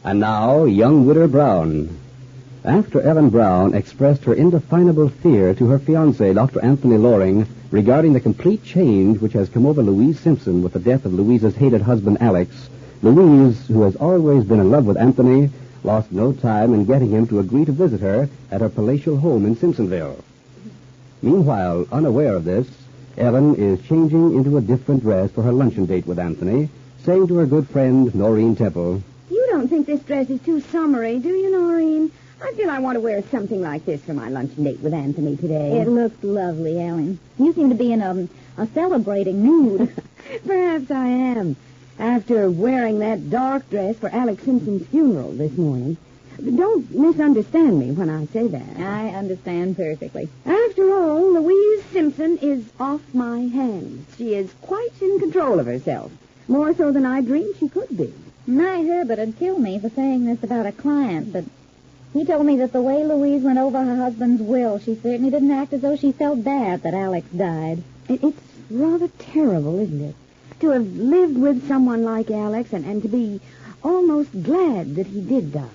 And now, young Widder Brown. After Ellen Brown expressed her indefinable fear to her fiancé, Dr. Anthony Loring, regarding the complete change which has come over Louise Simpson with the death of Louise's hated husband, Alex, Louise, who has always been in love with Anthony, lost no time in getting him to agree to visit her at her palatial home in Simpsonville. Meanwhile, unaware of this, Ellen is changing into a different dress for her luncheon date with Anthony, saying to her good friend, Noreen Temple, "You don't think this dress is too summery, do you, Noreen? I feel I want to wear something like this for my luncheon date with Anthony today." It looks lovely, Ellen. You seem to be in a celebrating mood. Perhaps I am, after wearing that dark dress for Alex Simpson's funeral this morning. Don't misunderstand me when I say that. I understand perfectly. After all, Louise Simpson is off my hands. She is quite in control of herself, more so than I dreamed she could be. My Herbert would kill me for saying this about a client, but he told me that the way Louise went over her husband's will, she certainly didn't act as though she felt bad that Alex died. It's rather terrible, isn't it? To have lived with someone like Alex and to be almost glad that he did die.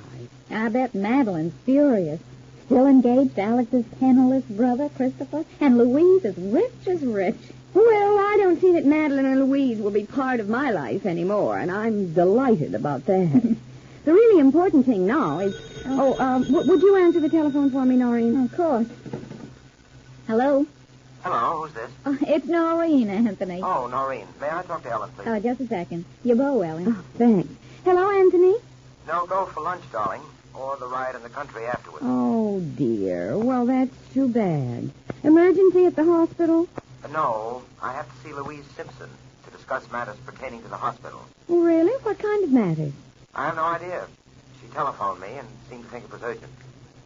I bet Madeline's furious. Still engaged to Alex's penniless brother, Christopher, and Louise is rich as rich. Well, I don't see that Madeline and Louise will be part of my life anymore, and I'm delighted about that. The really important thing now is... would you answer the telephone for me, Noreen? Of course. Hello? Hello, who's this? It's Noreen, Anthony. Oh, Noreen. May I talk to Ellen, please? Just a second. You go, Ellen. Oh, thanks. Hello, Anthony? No, go for lunch, darling. Or the ride in the country afterwards. Oh, dear. Well, that's too bad. Emergency at the hospital? No, I have to see Louise Simpson to discuss matters pertaining to the hospital. Really? What kind of matters? I have no idea. She telephoned me and seemed to think it was urgent.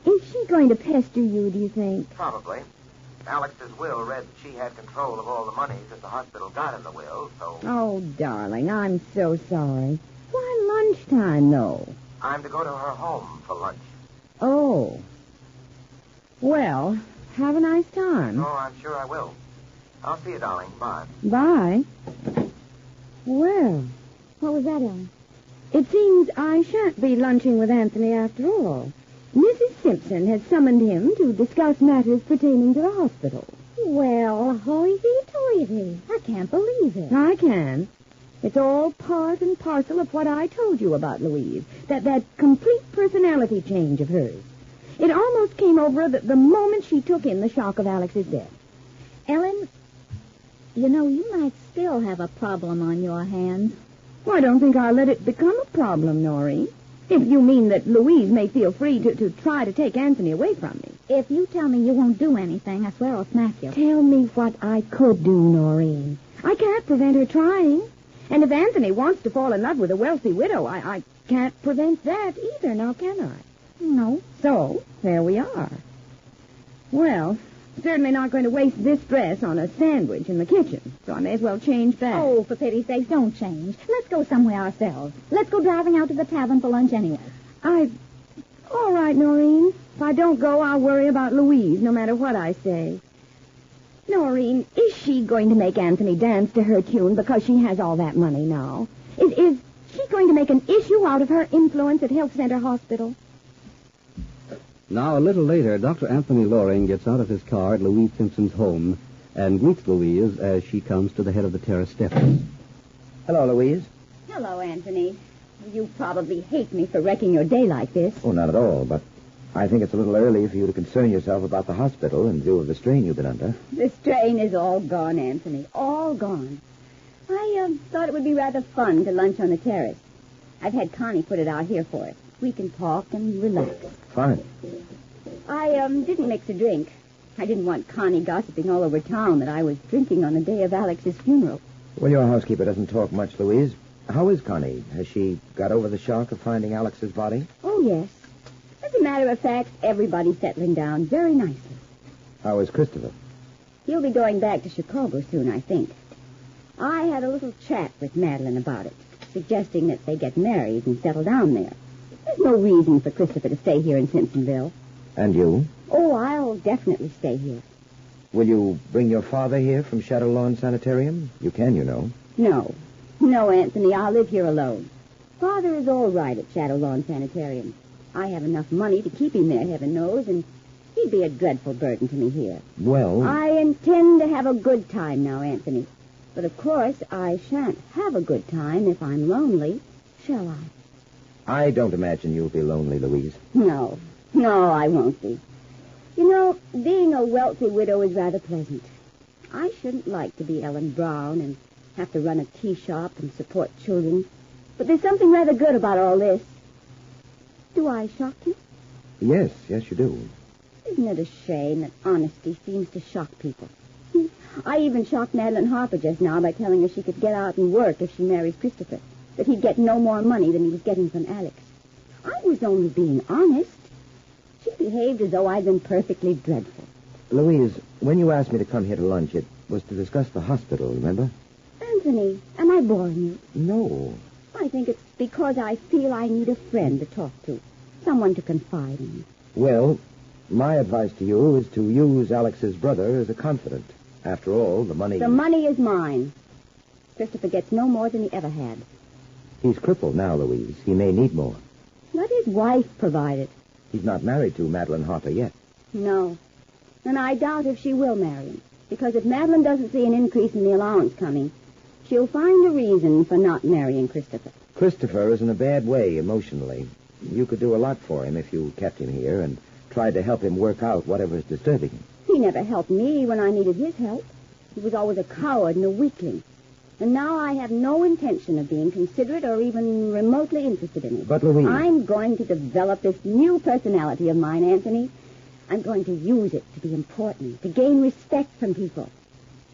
Is she going to pester you, do you think? Probably. Alex's will read that she had control of all the monies that the hospital got in the will, so... Oh, darling, I'm so sorry. Why lunchtime, though? I'm to go to her home for lunch. Oh. Well, have a nice time. Oh, I'm sure I will. I'll see you, darling. Bye. Bye. Well, What was that, Ellen? it seems I shan't be lunching with Anthony after all. Mrs. Simpson has summoned him to discuss matters pertaining to the hospital. Well, hoity-toity. I can't believe it. I can. It's all part and parcel of what I told you about Louise, that complete personality change of hers. It almost came over her the moment she took in the shock of Alex's death. Ellen, you know, you might still have a problem on your hands. Well, I don't think I'll let it become a problem, Noreen. If you mean that Louise may feel free to try to take Anthony away from me. If you tell me you won't do anything, I swear I'll smack you. Tell me what I could do, Noreen. I can't prevent her trying. And if Anthony wants to fall in love with a wealthy widow, I can't prevent that either, now can I? No. So, there we are. Well, certainly not going to waste this dress on a sandwich in the kitchen, so I may as well change back. Oh, for pity's sake, don't change. Let's go somewhere ourselves. Let's go driving out to the tavern for lunch anyway. All right, Noreen. If I don't go, I'll worry about Louise, no matter what I say. Noreen, is she going to make Anthony dance to her tune because she has all that money now? Is she going to make an issue out of her influence at Health Center Hospital? Now, a little later, Dr. Anthony Loring gets out of his car at Louise Simpson's home and greets Louise as she comes to the head of the terrace steps. Hello, Louise. Hello, Anthony. You probably hate me for wrecking your day like this. Oh, not at all, but I think it's a little early for you to concern yourself about the hospital in view of the strain you've been under. The strain is all gone, Anthony. All gone. I thought it would be rather fun to lunch on the terrace. I've had Connie put it out here for us. We can talk and relax. Fine. I didn't mix a drink. I didn't want Connie gossiping all over town that I was drinking on the day of Alex's funeral. Well, your housekeeper doesn't talk much, Louise. How is Connie? Has she got over the shock of finding Alex's body? Oh, yes. As a matter of fact, everybody's settling down very nicely. How is Christopher? He'll be going back to Chicago soon, I think. I had a little chat with Madeline about it, suggesting that they get married and settle down there. There's no reason for Christopher to stay here in Simpsonville. And you? Oh, I'll definitely stay here. Will you bring your father here from Shadow Lawn Sanitarium? You can, you know. No, Anthony, I'll live here alone. Father is all right at Shadow Lawn Sanitarium. I have enough money to keep him there, heaven knows, and he'd be a dreadful burden to me here. Well... I intend to have a good time now, Anthony. But, of course, I shan't have a good time if I'm lonely, shall I? I don't imagine you'll be lonely, Louise. No, I won't be. You know, being a wealthy widow is rather pleasant. I shouldn't like to be Ellen Brown and have to run a tea shop and support children. But there's something rather good about all this. Do I shock you? Yes, you do. Isn't it a shame that honesty seems to shock people? I even shocked Madeline Harper just now by telling her she could get out and work if she married Christopher, that he'd get no more money than he was getting from Alex. I was only being honest. She behaved as though I'd been perfectly dreadful. Louise, when you asked me to come here to lunch, it was to discuss the hospital, remember? Anthony, am I boring you? No. I think it's because I feel I need a friend to talk to, someone to confide in. Well, my advice to you is to use Alex's brother as a confidant. After all, the money... The money is mine. Christopher gets no more than he ever had. He's crippled now, Louise. He may need more. Let his wife provide it. He's not married to Madeline Harper yet. No. And I doubt if she will marry him. Because if Madeline doesn't see an increase in the allowance coming, she'll find a reason for not marrying Christopher. Christopher is in a bad way emotionally. You could do a lot for him if you kept him here and tried to help him work out whatever's disturbing him. He never helped me when I needed his help. He was always a coward and a weakling. And now I have no intention of being considerate or even remotely interested in him. But, Louise... I'm going to develop this new personality of mine, Anthony. I'm going to use it to be important, to gain respect from people.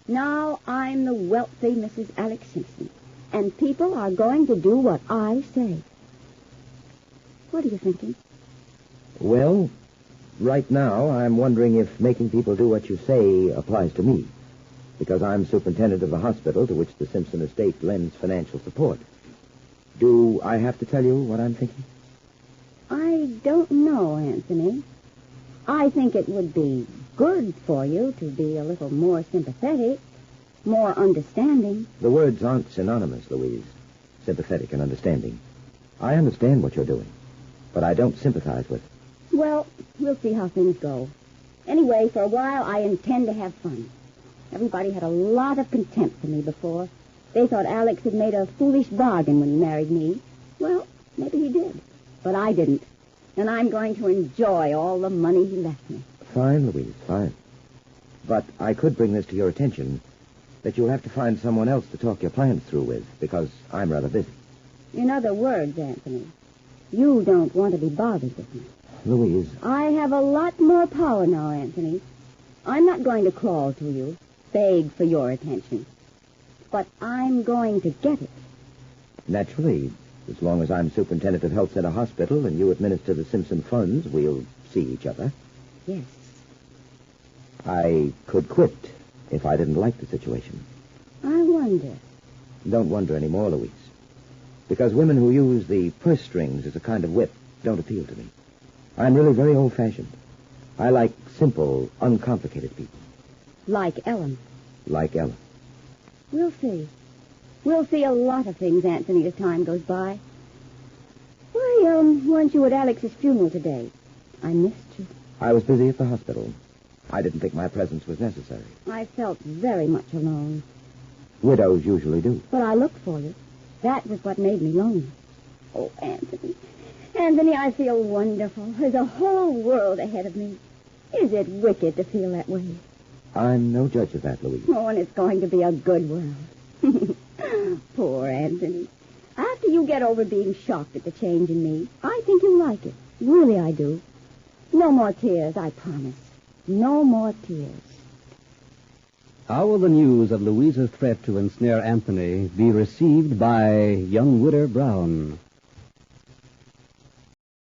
Now I'm the wealthy Mrs. Alex Simpson, and people are going to do what I say. What are you thinking? Well, right now I'm wondering if making people do what you say applies to me, because I'm superintendent of the hospital to which the Simpson estate lends financial support. Do I have to tell you what I'm thinking? I don't know, Anthony. I think it would be good for you to be a little more sympathetic, more understanding. The words aren't synonymous, Louise. Sympathetic and understanding. I understand what you're doing, but I don't sympathize with it. Well, we'll see how things go. Anyway, for a while, I intend to have fun. Everybody had a lot of contempt for me before. They thought Alex had made a foolish bargain when he married me. Well, maybe he did, but I didn't. And I'm going to enjoy all the money he left me. Fine, Louise, fine. But I could bring this to your attention, that you'll have to find someone else to talk your plans through with, because I'm rather busy. In other words, Anthony, you don't want to be bothered with me. Louise. I have a lot more power now, Anthony. I'm not going to crawl to you, beg for your attention. But I'm going to get it. Naturally, as long as I'm superintendent of Health Center Hospital and you administer the Simpson funds, we'll see each other. Yes. I could quit if I didn't like the situation. I wonder. Don't wonder anymore, Louise. Because women who use the purse strings as a kind of whip don't appeal to me. I'm really very old-fashioned. I like simple, uncomplicated people. Like Ellen. Like Ellen. We'll see. We'll see a lot of things, Anthony, as time goes by. Why, weren't you at Alex's funeral today? I missed you. I was busy at the hospital. I didn't think my presence was necessary. I felt very much alone. Widows usually do. But I looked for you. That was what made me lonely. Oh, Anthony. Anthony, I feel wonderful. There's a whole world ahead of me. Is it wicked to feel that way? I'm no judge of that, Louise. Oh, and it's going to be a good world. Poor Anthony. After you get over being shocked at the change in me, I think you'll like it. Really, I do. No more tears, I promise. No more tears. How will the news of Louisa's threat to ensnare Anthony be received by young Widder Brown?